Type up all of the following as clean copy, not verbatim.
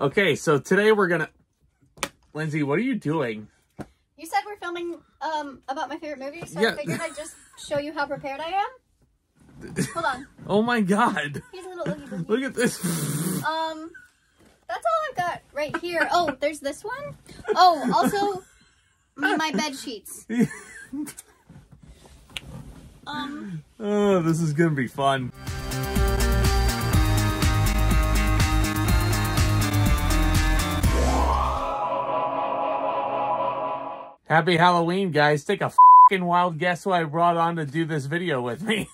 Okay, so today we're gonna... Lindsay, what are you doing? You said we're filming about my favorite movie, so Yeah. I figured I'd just show you how prepared I am. Hold on. Oh my god. He's a little oogie boogie. Look at this. That's all I've got right here. Oh, there's this one. Oh, also my bed sheets. Oh, this is gonna be fun. Happy Halloween, guys. Take a fucking wild guess who I brought on to do this video with me.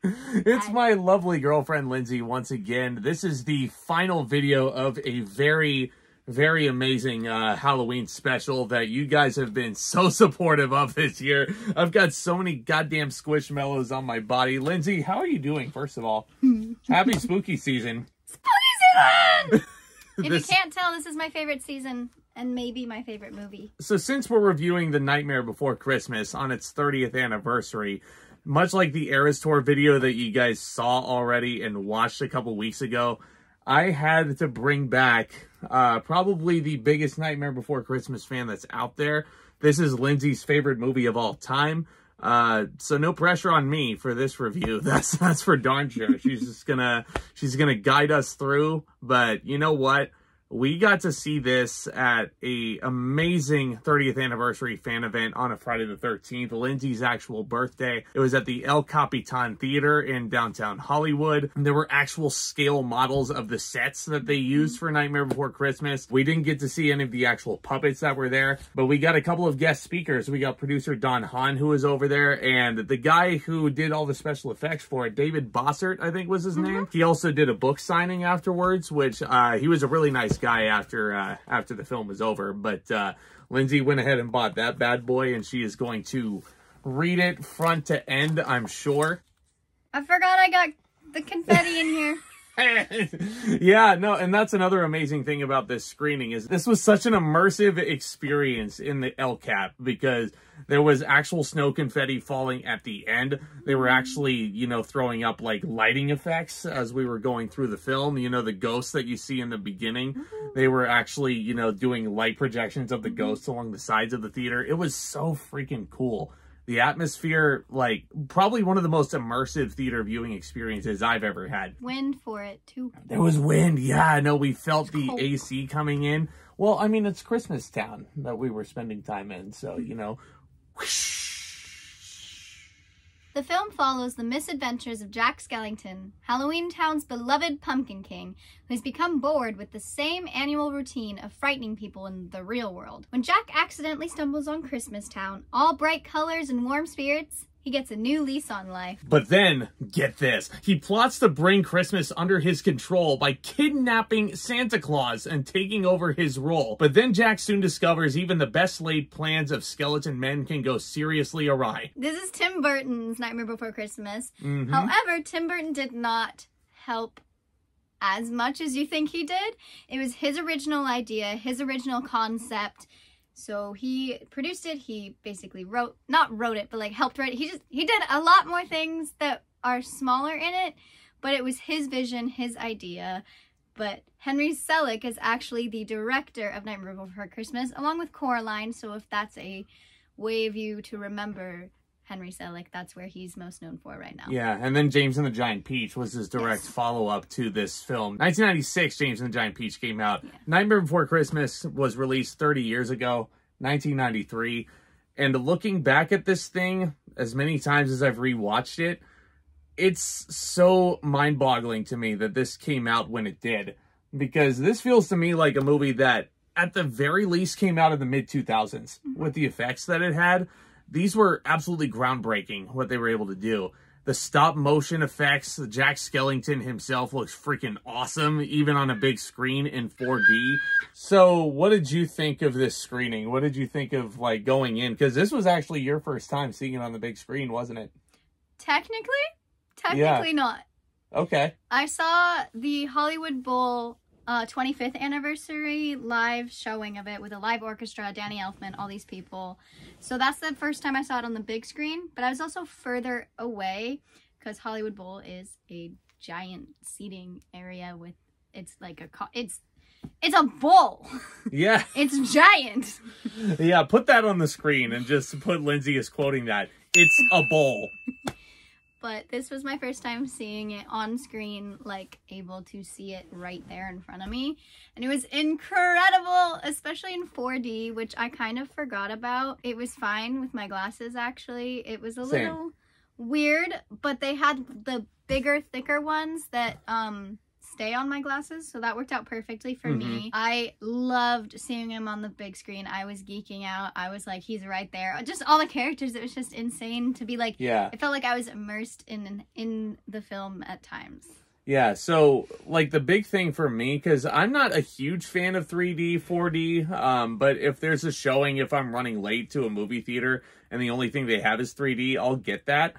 It's my lovely girlfriend, Lindsay, once again. This is the final video of a very, very amazing Halloween special that you guys have been so supportive of this year. I've got so many goddamn squishmallows on my body. Lindsay, how are you doing, first of all? Happy spooky season. Spooky season! If you can't tell, this is my favorite season. And maybe my favorite movie. So since we're reviewing The Nightmare Before Christmas on its 30th anniversary, much like the Eras Tour video that you guys saw already and watched a couple weeks ago, I had to bring back probably the biggest Nightmare Before Christmas fan that's out there. This is Lindsay's favorite movie of all time. So no pressure on me for this review. That's for darn sure. She's gonna guide us through, but you know what? We got to see this at a amazing 30th anniversary fan event on a Friday the 13th, Lindsay's actual birthday. It was at the El Capitan Theater in downtown Hollywood. There were actual scale models of the sets that they used for Nightmare Before Christmas. We didn't get to see any of the actual puppets that were there, but we got a couple of guest speakers. We got producer Don Hahn, who was over there, and the guy who did all the special effects for it, David Bossert, I think was his name. He also did a book signing afterwards, which he was a really nice guy after the film was over. But Lindsay went ahead and bought that bad boy, and she is going to read it front to end, I'm sure. I forgot I got the confetti in here. Yeah, no, and that's another amazing thing about this screening is this was such an immersive experience in the El Cap because there was actual snow confetti falling at the end. They were actually, you know, throwing up like lighting effects as we were going through the film. You know, the ghosts that you see in the beginning, they were actually, you know, doing light projections of the ghosts along the sides of the theater. It was so freaking cool. The atmosphere, like, probably one of the most immersive theater viewing experiences I've ever had. Wind for it, too. There was wind. Yeah, no, we felt the AC coming in. Well, I mean, it's Christmas Town that we were spending time in, so, you know. Whoosh. The film follows the misadventures of Jack Skellington, Halloween Town's beloved Pumpkin King, who has become bored with the same annual routine of frightening people in the real world. When Jack accidentally stumbles on Christmas Town, all bright colors and warm spirits, he gets a new lease on life. But then, get this, he plots to bring Christmas under his control by kidnapping Santa Claus and taking over his role. But then Jack soon discovers even the best laid plans of skeleton men can go seriously awry. This is Tim Burton's Nightmare Before Christmas. However, Tim Burton did not help as much as you think he did. It was his original idea, his original concept. So he produced it, he basically not wrote it, but like helped write it. He did a lot more things that are smaller in it, but it was his vision, his idea. But Henry Selick is actually the director of Nightmare Before Christmas, along with Coraline. So if that's a way of you to remember Henry Selick, that's where he's most known for right now. Yeah, and then James and the Giant Peach was his direct follow-up to this film. 1996, James and the Giant Peach came out. Yeah. Nightmare Before Christmas was released 30 years ago, 1993. And looking back at this thing, as many times as I've rewatched it, it's so mind-boggling to me that this came out when it did. Because this feels to me like a movie that, at the very least, came out in the mid-2000s with the effects that it had. These were absolutely groundbreaking, what they were able to do. The stop-motion effects, Jack Skellington himself looks freaking awesome, even on a big screen in 4D. So, what did you think of this screening? What did you think of, like, going in? Because this was actually your first time seeing it on the big screen, wasn't it? Technically not. Okay. I saw the Hollywood Bowl 25th anniversary live showing of it with a live orchestra, Danny Elfman, all these people. So that's the first time I saw it on the big screen, but I was also further away because Hollywood Bowl is a giant seating area with, it's like It's a bowl. Yeah. It's giant. Yeah, put that on the screen and just put Lindsey as quoting that. It's a bowl. But this was my first time seeing it on screen, like, able to see it right there in front of me. And it was incredible, especially in 4D, which I kind of forgot about. It was fine with my glasses, actually. It was a little weird, but they had the bigger, thicker ones that stay on my glasses, so that worked out perfectly for me. I loved seeing him on the big screen. I was geeking out. I was like, he's right there. Just all the characters, it was just insane to be like, it felt like I was immersed in the film at times. Yeah, so, like, the big thing for me, because I'm not a huge fan of 3D, 4D, but if there's a showing, if I'm running late to a movie theater, and the only thing they have is 3D, I'll get that.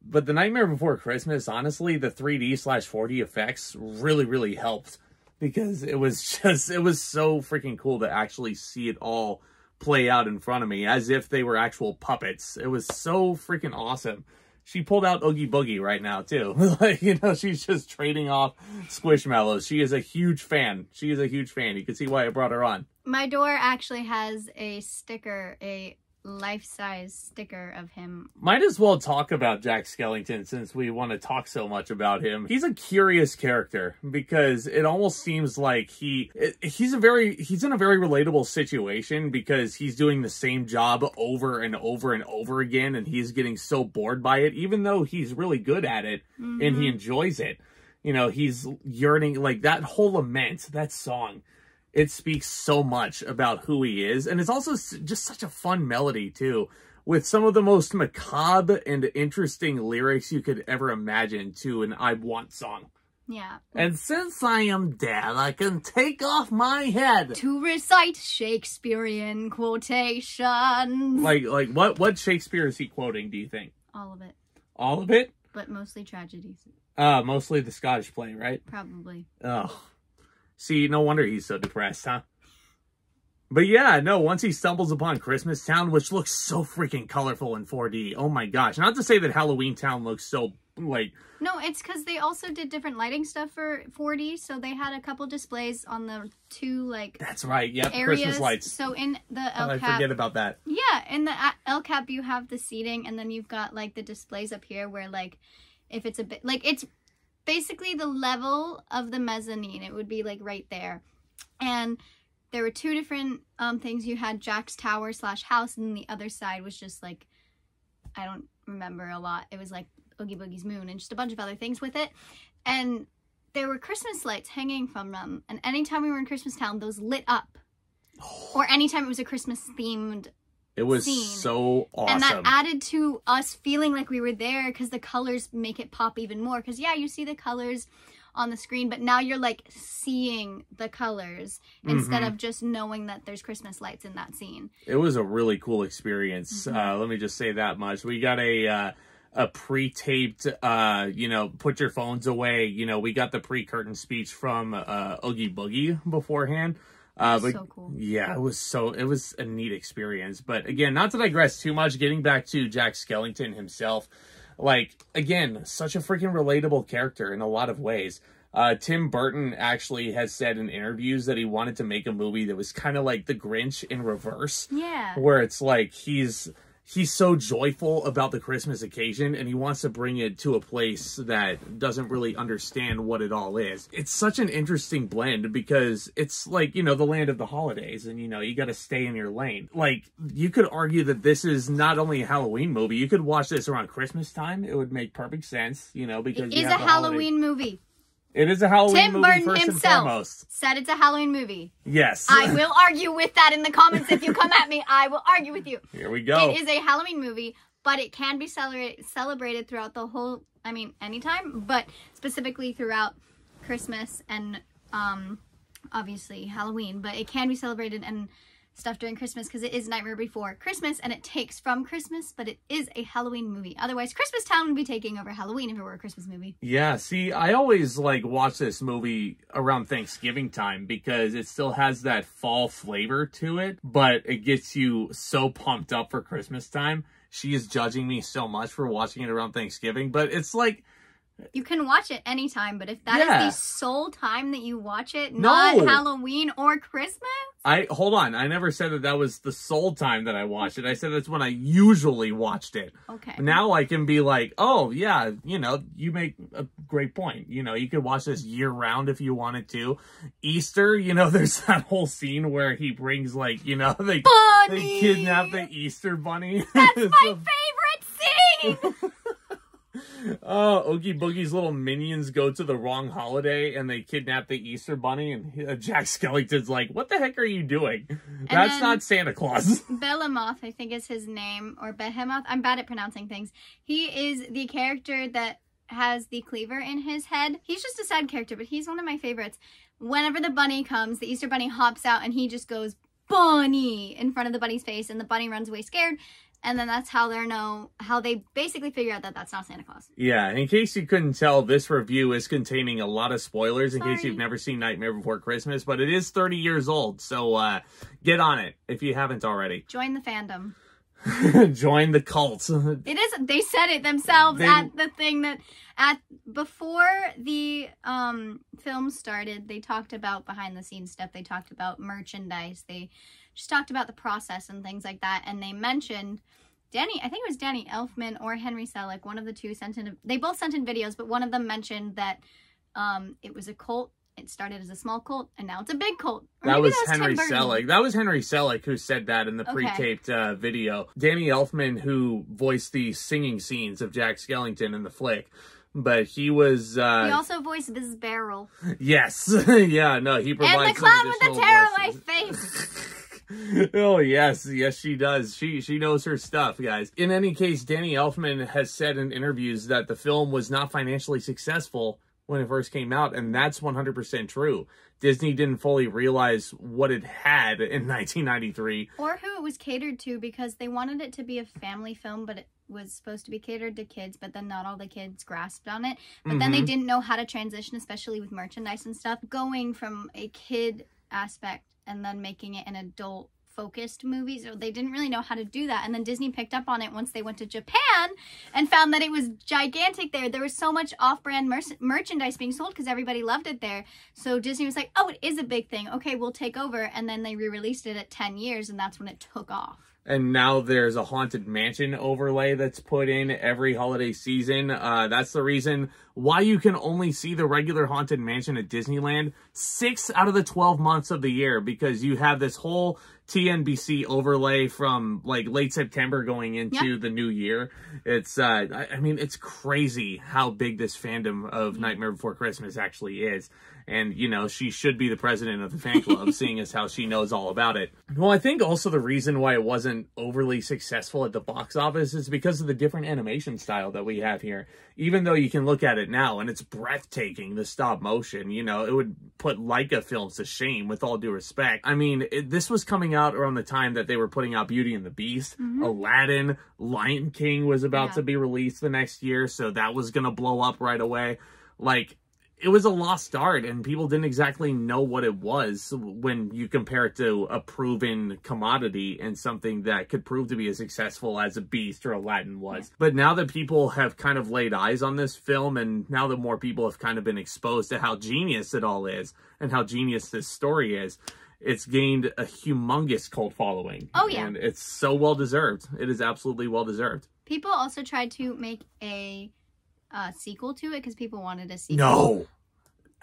But The Nightmare Before Christmas, honestly, the 3D/4D effects really, really helped. Because it was so freaking cool to actually see it all play out in front of me, as if they were actual puppets. It was so freaking awesome. She pulled out Oogie Boogie right now, too. Like, you know, she's just trading off Squishmallows. She is a huge fan. She is a huge fan. You can see why I brought her on. My door actually has a sticker, a life-size sticker of him. Might as well talk about Jack Skellington since we want to talk so much about him. He's a curious character because it almost seems like he's in a very relatable situation because he's doing the same job over and over and over again, and he's getting so bored by it, even though he's really good at it and he enjoys it. You know, he's yearning, like that whole lament, that song. It speaks so much about who he is. And it's also just such a fun melody, too. With some of the most macabre and interesting lyrics you could ever imagine to an I Want song. Yeah. And since I am dead, I can take off my head. To recite Shakespearean quotations. Like what Shakespeare is he quoting, do you think? All of it. All of it? But mostly tragedies. Mostly the Scottish play, right? Probably. Oh. See, no wonder he's so depressed, huh? But yeah, no, once he stumbles upon Christmas Town, which looks so freaking colorful in 4D. Oh my gosh. Not to say that Halloween Town looks so, like... No, it's because they also did different lighting stuff for 4D, so they had a couple displays on the two, like... That's right, yeah, Christmas lights. So in the El Cap... I forget about that. Yeah, in the El Cap, you have the seating, and then you've got, like, the displays up here where, like, if it's a bit... Like, it's... basically the level of the mezzanine. It would be like right there. And there were two different things. You had Jack's tower / house, and the other side was just like, I don't remember a lot. It was like Oogie Boogie's moon and just a bunch of other things with it. And there were Christmas lights hanging from them. And anytime we were in Christmas Town, those lit up. Or anytime it was a Christmas themed It was scene. So awesome. And that added to us feeling like we were there because the colors make it pop even more. Because, yeah, you see the colors on the screen, but now you're, like, seeing the colors instead of just knowing that there's Christmas lights in that scene. It was a really cool experience. Let me just say that much. We got a pre-taped, you know, put your phones away. You know, we got the pre-curtain speech from Oogie Boogie beforehand. But so cool. Yeah, it was a neat experience. But again, not to digress too much, getting back to Jack Skellington himself, like, again, such a freaking relatable character in a lot of ways. Tim Burton actually has said in interviews that he wanted to make a movie that was kind of like The Grinch in reverse. Yeah. Where it's like he's so joyful about the Christmas occasion, and he wants to bring it to a place that doesn't really understand what it all is. It's such an interesting blend because it's like, you know, the land of the holidays, and, you know, you got to stay in your lane. Like, you could argue that this is not only a Halloween movie. You could watch this around Christmas time. It would make perfect sense, you know, because it is a Halloween movie. It is a Halloween movie, first and foremost. Tim Burton himself said it's a Halloween movie. Yes. I will argue with that in the comments. If you come at me, I will argue with you. Here we go. It is a Halloween movie, but it can be celebrated throughout the whole, I mean, anytime, but specifically throughout Christmas and, obviously, Halloween. But it can be celebrated and stuff during Christmas because it is Nightmare Before Christmas, and it takes from Christmas, but it is a Halloween movie. Otherwise, Christmas Town would be taking over Halloween if it were a Christmas movie. Yeah, see, I always, like, watch this movie around Thanksgiving time because it still has that fall flavor to it, but it gets you so pumped up for Christmas time. She is judging me so much for watching it around Thanksgiving, but it's like, You can watch it anytime, but if that is the sole time that you watch it, No. not Halloween or Christmas? Hold on. I never said that was the sole time that I watched it. I said that's when I usually watched it. Okay. Now I can be like, oh, yeah, you know, you make a great point. You know, you could watch this year round if you wanted to. Easter, you know, there's that whole scene where he brings, like, you know, they kidnap the Easter bunny. That's my favorite scene! Oh, Oogie Boogie's little minions go to the wrong holiday and they kidnap the Easter bunny, and Jack Skellington's like, what the heck are you doing? That's not Santa Claus. Behemoth, I think is his name, or Behemoth. I'm bad at pronouncing things. He is the character that has the cleaver in his head. He's just a side character, but he's one of my favorites. Whenever the bunny comes, the Easter bunny hops out and he just goes, bunny, in front of the bunny's face, and the bunny runs away scared. And then that's how they basically figure out that that's not Santa Claus. Yeah, in case you couldn't tell, this review is containing a lot of spoilers in case you've never seen Nightmare Before Christmas, but it is 30 years old, so get on it if you haven't already. Join the fandom. Join the cult. It is. They said it themselves at the thing that before the film started. They talked about behind the scenes stuff. They talked about merchandise. They just talked about the process and things like that. And they mentioned I think it was Danny Elfman or Henry Selick. One of the two they both sent in videos, but one of them mentioned that it was a cult. It started as a small cult, and now it's a big cult. That was Henry Selick. That was Henry Selick who said that in the pre-taped video. Danny Elfman, who voiced the singing scenes of Jack Skellington in the flick, but he was... he also voiced Mrs. Barrel. Yes. Yeah, no, he provides and the clown with the tearaway face. Oh, yes. Yes, she does. She knows her stuff, guys. In any case, Danny Elfman has said in interviews that the film was not financially successful when it first came out, and that's 100% true. Disney didn't fully realize what it had in 1993. Or who it was catered to, because they wanted it to be a family film, but it was supposed to be catered to kids, but then not all the kids grasped on it. But then they didn't know how to transition, especially with merchandise and stuff. Going from a kid aspect and then making it an adult focused movies, they didn't really know how to do that. And then Disney picked up on it once they went to Japan and found that it was gigantic there. There was so much off-brand merchandise being sold because everybody loved it there. So Disney was like, oh, it is a big thing. Okay, we'll take over. And then they re-released it at 10 years, and that's when it took off. And now there's a Haunted Mansion overlay that's put in every holiday season. That's the reason why you can only see the regular Haunted Mansion at Disneyland 6 out of the 12 months of the year, because you have this whole TNBC overlay from like late September going into the new year. It's, I mean, it's crazy how big this fandom of Nightmare Before Christmas actually is. And, you know, she should be the president of the fan club, seeing as how she knows all about it. Well, I think also the reason why it wasn't overly successful at the box office is because of the different animation style that we have here. Even though you can look at it now and it's breathtaking, the stop motion, you know, it would put Leica films to shame, with all due respect. I mean, this was coming out around the time that they were putting out Beauty and the Beast, Aladdin, Lion King was about to be released the next year, so that was going to blow up right away. Like, it was a lost art, and people didn't exactly know what it was when you compare it to a proven commodity and something that could prove to be as successful as a Beast or Aladdin was. But now that people have kind of laid eyes on this film, and now that more people have kind of been exposed to how genius it all is and how genius this story is, it's gained a humongous cult following. Oh, yeah. And it's so well-deserved. It is absolutely well-deserved. People also tried to make a sequel to it because people wanted a sequel. No,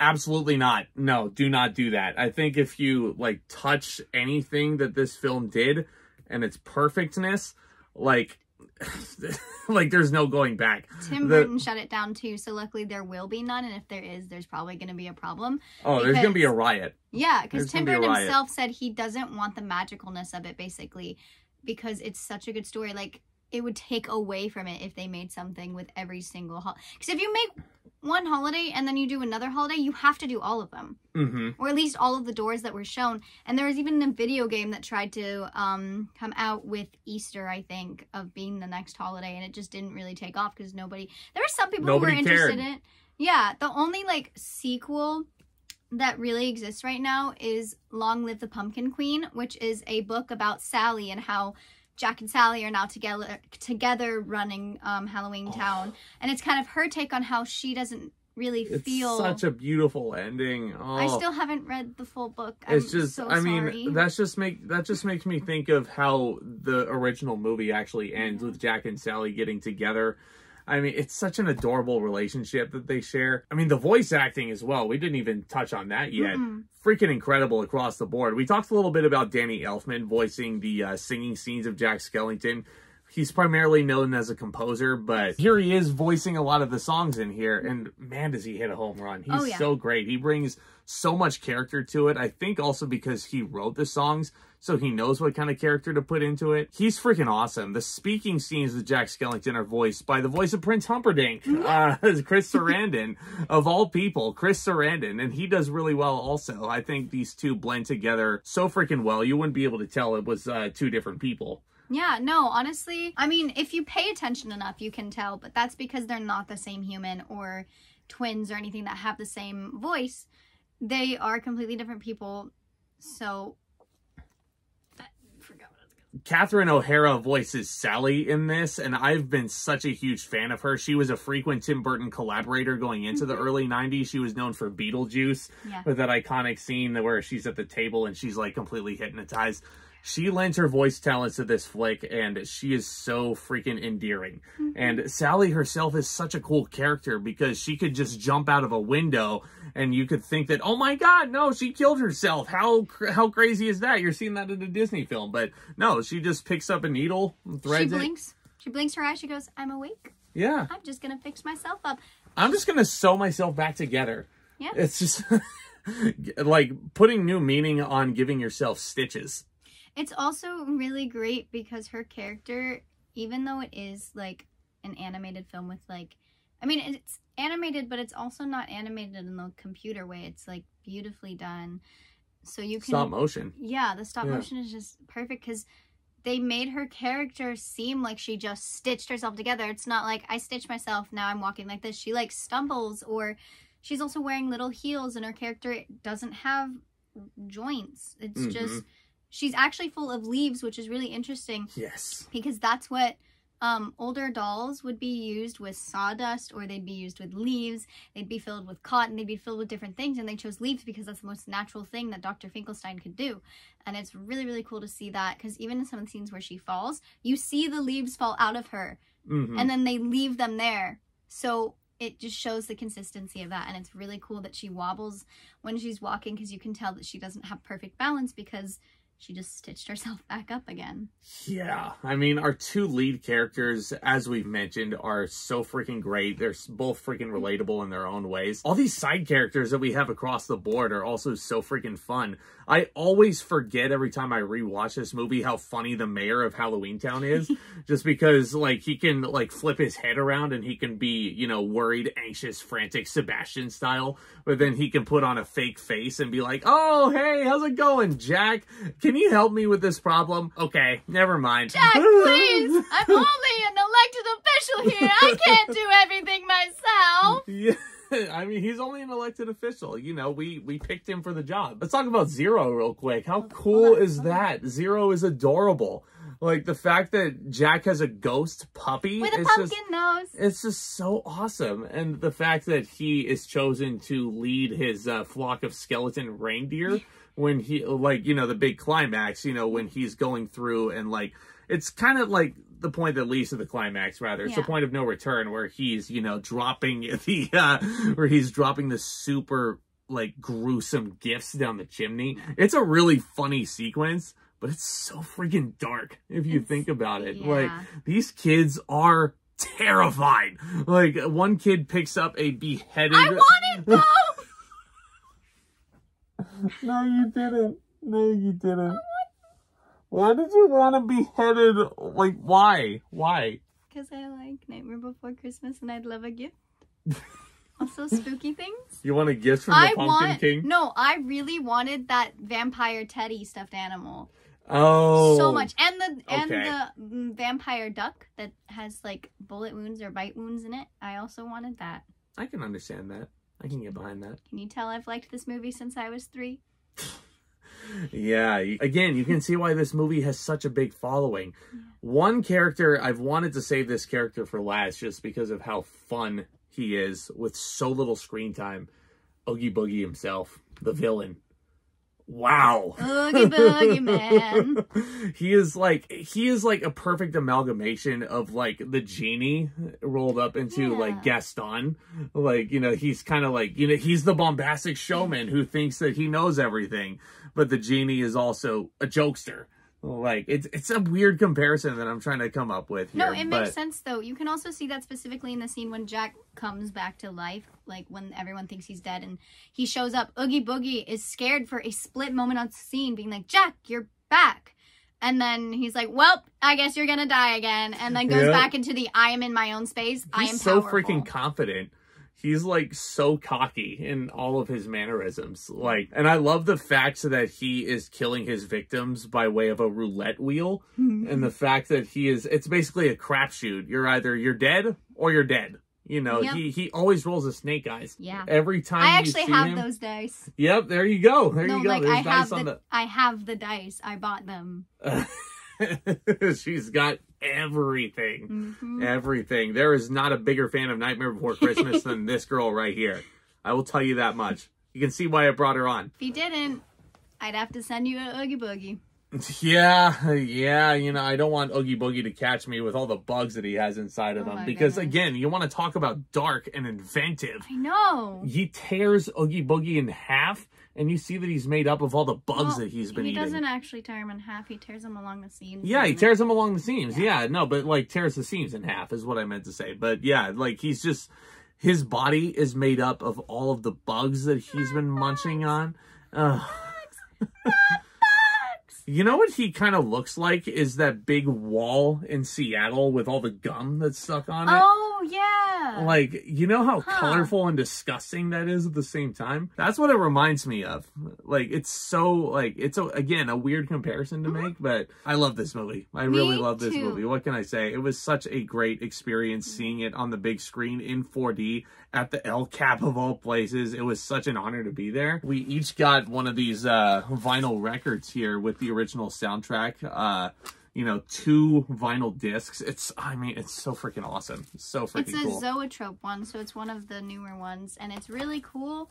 absolutely not. No, do not do that. I think if you like touch anything that this film did and its perfectness, like there's no going back. Tim Burton shut it down too, so luckily there will be none, and if there is, there's probably going to be a problem. Oh, there's going to be a riot. Yeah, because Tim Burton himself said he doesn't want the magicalness of it, basically, because it's such a good story. Like, it would take away from it if they made something with every single holiday. Because if you make one holiday and then you do another holiday, you have to do all of them. Or at least all of the doors that were shown. And there was even a video game that tried to come out with Easter, I think, of being the next holiday. And it just didn't really take off because nobody... There were some people who were interested in it. Yeah, the only, like, sequel that really exists right now is Long Live the Pumpkin Queen, which is a book about Sally and how Jack and Sally are now together running Halloween Town. And it's kind of her take on how she doesn't really feel. It's such a beautiful ending. Oh. I still haven't read the full book. It's just, so I sorry. mean, that just makes me think of how the original movie actually ends with Jack and Sally getting together. I mean, it's such an adorable relationship that they share. I mean, the voice acting as well. We didn't even touch on that yet. Freaking incredible across the board. We talked a little bit about Danny Elfman voicing the singing scenes of Jack Skellington. He's primarily known as a composer, but here he is voicing a lot of the songs in here, and man, does he hit a home run. He's so great. He brings so much character to it. I think also because he wrote the songs, so he knows what kind of character to put into it. He's freaking awesome. The speaking scenes with Jack Skellington are voiced by the voice of Prince Humperdinck, Chris Sarandon, of all people, Chris Sarandon, and he does really well also. I think these two blend together so freaking well, you wouldn't be able to tell it was two different people. Yeah, no, honestly, I mean, if you pay attention enough, you can tell, but that's because they're not the same human or twins or anything that have the same voice. They are completely different people, so I forgot what I was going to say. Catherine O'Hara voices Sally in this, and I've been such a huge fan of her. She was a frequent Tim Burton collaborator going into the early 90s. She was known for Beetlejuice, with that iconic scene where she's at the table and she's like completely hypnotized. She lends her voice talents to this flick, and she is so freaking endearing. And Sally herself is such a cool character because she could just jump out of a window, and you could think that, oh my god, no, she killed herself. How crazy is that? You're seeing that in a Disney film. But no, she just picks up a needle, threads it. She blinks her eyes, she goes, I'm awake. Yeah. I'm just going to fix myself up. I'm just going to sew myself back together. Yeah. It's just like putting new meaning on giving yourself stitches. It's also really great because her character, even though it is like an animated film with like, I mean, it's animated, but it's also not animated in the computer way. It's like beautifully done. So you can... Stop motion. Yeah, the stop motion is just perfect because they made her character seem like she just stitched herself together. It's not like, I stitched myself, now I'm walking like this. She like stumbles, or she's also wearing little heels, and her character doesn't have joints. It's just... She's actually full of leaves, which is really interesting. Yes. Because that's what older dolls would be used with sawdust, or they'd be used with leaves. They'd be filled with cotton. They'd be filled with different things. And they chose leaves because that's the most natural thing that Dr. Finkelstein could do. And it's really, really cool to see that. Because even in some of the scenes where she falls, you see the leaves fall out of her. And then they leave them there. So it just shows the consistency of that. And it's really cool that she wobbles when she's walking, because you can tell that she doesn't have perfect balance because she just stitched herself back up again. Yeah. I mean, our two lead characters, as we've mentioned, are so freaking great. They're both freaking relatable in their own ways. All these side characters that we have across the board are also so freaking fun. I always forget every time I rewatch this movie how funny the mayor of Halloween Town is. Just because, like, he can, like, flip his head around and he can be, you know, worried, anxious, frantic, Sebastian style. But then he can put on a fake face and be like, oh, hey, how's it going, Jack? Can you help me with this problem? Okay, never mind. Jack, please! I'm only an elected official here. I can't do everything myself. Yeah. I mean, he's only an elected official. You know, we picked him for the job. Let's talk about Zero real quick. How cool is that? Zero is adorable. Like, the fact that Jack has a ghost puppy. With a pumpkin nose. It's just so awesome. And the fact that he is chosen to lead his flock of skeleton reindeer when he, like, you know, the big climax, you know, when he's going through and, like, it's kind of like the point that leads to the climax, rather. It's the point of no return where he's, you know, dropping the super, like, gruesome gifts down the chimney. It's a really funny sequence, but it's so freaking dark if you think about it. Like, these kids are terrified. Like, one kid picks up a beheaded... I want it, though! No, you didn't. No, you didn't. Why did you want to be beheaded? Like, why? Why? Because I like Nightmare Before Christmas and I'd love a gift. Also, spooky things. You want a gift from the Pumpkin King? No, I really wanted that vampire Teddy stuffed animal. Oh. So much. And the vampire duck that has, like, bullet wounds or bite wounds in it. I also wanted that. I can understand that. I can get behind that. Can you tell I've liked this movie since I was 3? Yeah, again, you can see why this movie has such a big following. One character, I've wanted to save this character for last just because of how fun he is with so little screen time. Oogie Boogie himself, the villain. Wow. Oogie Boogie Man. He is like a perfect amalgamation of like the genie rolled up into like Gaston. Like, you know, he's kind of like, you know, he's the bombastic showman who thinks that he knows everything, but the genie is also a jokester. Like, it's a weird comparison that I'm trying to come up with here. No, it makes sense, though. You can also see that specifically in the scene when Jack comes back to life, like when everyone thinks he's dead, and he shows up. Oogie Boogie is scared for a split moment on scene, being like, Jack, you're back. And then he's like, well, I guess you're gonna die again. And then goes back into the I am in my own space. I am so powerful. Freaking confident. He's like so cocky in all of his mannerisms. Like, and I love the fact that he is killing his victims by way of a roulette wheel. And the fact that it's basically a crapshoot. You're dead or you're dead. You know, he always rolls a snake eyes. Yeah. Every time I actually have those dice. Yep, there you go. There you go. Like, I have the dice. I bought them. She's got everything. Everything. There is not a bigger fan of Nightmare Before Christmas than this girl right here. I will tell you that much. You can see why I brought her on. If you didn't, I'd have to send you an Oogie Boogie. Yeah, you know, I don't want Oogie Boogie to catch me with all the bugs that he has inside of him. Because, again, you want to talk about dark and inventive. I know. He tears Oogie Boogie in half, and you see that he's made up of all the bugs that he's been eating. He doesn't actually tear him in half. He tears him along the seams. Yeah, he tears him along the seams. Yeah, no, but, like, tears the seams in half is what I meant to say. But, yeah, like, he's just... His body is made up of all of the bugs that he's been munching on. You know what he kind of looks like is that big wall in Seattle with all the gum that's stuck on it. Oh, yeah. Like, you know how colorful and disgusting that is at the same time? That's what it reminds me of. Like, it's so, like, again, a weird comparison to make, but I love this movie. I really love this movie. What can I say? It was such a great experience seeing it on the big screen in 4D at the El Cap of all places. It was such an honor to be there. We each got one of these vinyl records here with the original soundtrack. You know, 2 vinyl discs. It's so freaking awesome. It's so freaking cool. It's a Zoetrope one, so it's one of the newer ones, and it's really cool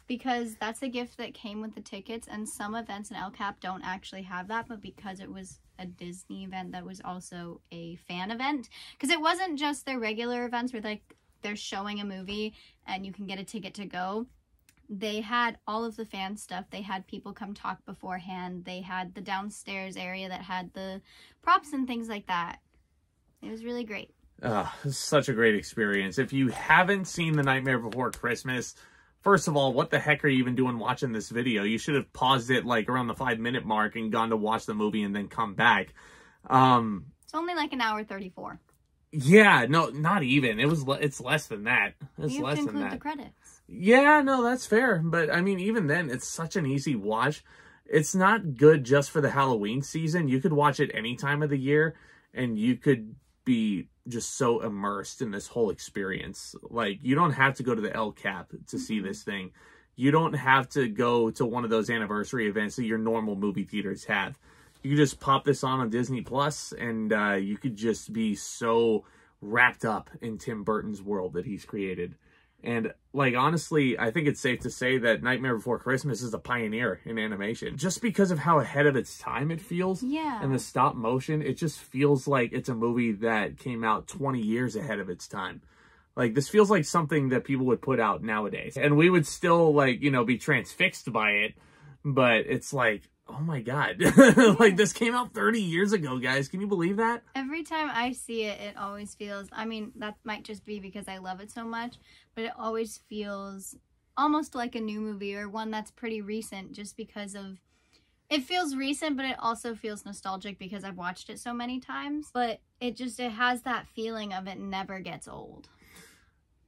because that's a gift that came with the tickets, and some events in El Cap don't actually have that, but because it was a Disney event, that was also a fan event, because it wasn't just their regular events where like they're showing a movie and you can get a ticket to go. They had all of the fan stuff. They had people come talk beforehand. They had the downstairs area that had the props and things like that. It was really great. Such a great experience. If you haven't seen The Nightmare Before Christmas, first of all, what the heck are you even doing watching this video? You should have paused it like around the 5-minute mark and gone to watch the movie and then come back. It's only like an hour 34. Yeah, no, not even. It's less than that. It's less than that. You have to include the credits. Yeah, no, that's fair. But, I mean, even then, it's such an easy watch. It's not good just for the Halloween season. You could watch it any time of the year, and you could be just so immersed in this whole experience. Like, you don't have to go to the El Cap to see this thing. You don't have to go to one of those anniversary events that your normal movie theaters have. You could just pop this on Disney Plus, and you could just be so wrapped up in Tim Burton's world that he's created. And, like, honestly, I think it's safe to say that Nightmare Before Christmas is a pioneer in animation. Just because of how ahead of its time it feels. Yeah. And the stop motion, it just feels like it's a movie that came out 20 years ahead of its time. Like, this feels like something that people would put out nowadays. And we would still, like, you know, be transfixed by it. But it's like, oh my God. Like, this came out 30 years ago, guys. Can you believe that? Every time I see it, it always feels, I mean, that might just be because I love it so much, but it always feels almost like a new movie or one that's pretty recent just because of, it feels recent, but it also feels nostalgic because I've watched it so many times. But it has that feeling of it never gets old.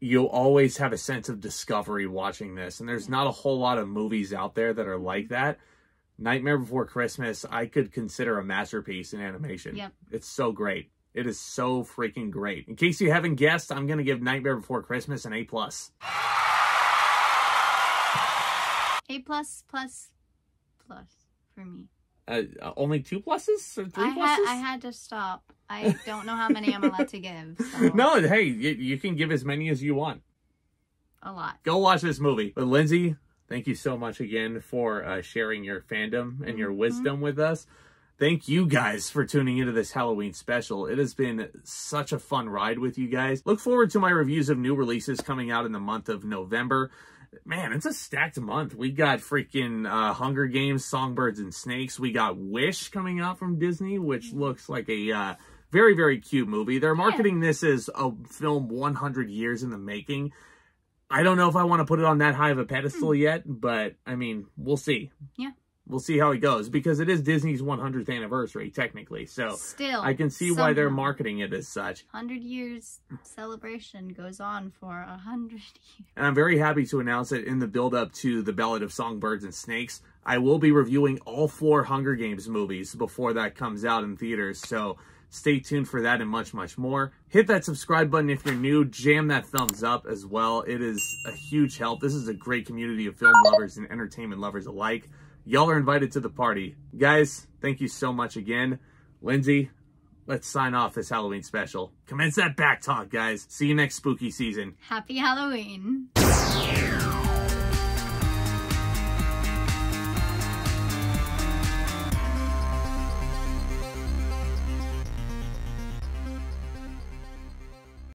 You'll always have a sense of discovery watching this, and there's not a whole lot of movies out there that are like that. Nightmare Before Christmas, I could consider a masterpiece in animation. Yep. It's so great. It is so freaking great. In case you haven't guessed, I'm going to give Nightmare Before Christmas an A+. A++++ for me. Only 2 pluses or 3 pluses? I had to stop. I don't know how many I'm allowed to give. So. No, hey, you can give as many as you want. A lot. Go watch this movie. But Lindsey, thank you so much again for sharing your fandom and your wisdom with us. Thank you guys for tuning into this Halloween special. It has been such a fun ride with you guys. Look forward to my reviews of new releases coming out in the month of November. Man, it's a stacked month. We got freaking Hunger Games, Songbirds and Snakes. We got Wish coming out from Disney, which looks like a very, very cute movie. They're marketing this as a film 100 years in the making. I don't know if I want to put it on that high of a pedestal yet, but, I mean, we'll see. Yeah. We'll see how it goes, because it is Disney's 100th anniversary, technically. So still, I can see why they're marketing it as such. 100 years celebration goes on for 100 years. And I'm very happy to announce that in the build-up to The Ballad of Songbirds and Snakes, I will be reviewing all 4 Hunger Games movies before that comes out in theaters. So stay tuned for that and much, much more. Hit that subscribe button if you're new. Jam that thumbs up as well. It is a huge help. This is a great community of film lovers and entertainment lovers alike. Y'all are invited to the party. Guys, thank you so much again. Lindsey, let's sign off this Halloween special. Commence that back talk, guys. See you next spooky season. Happy Halloween.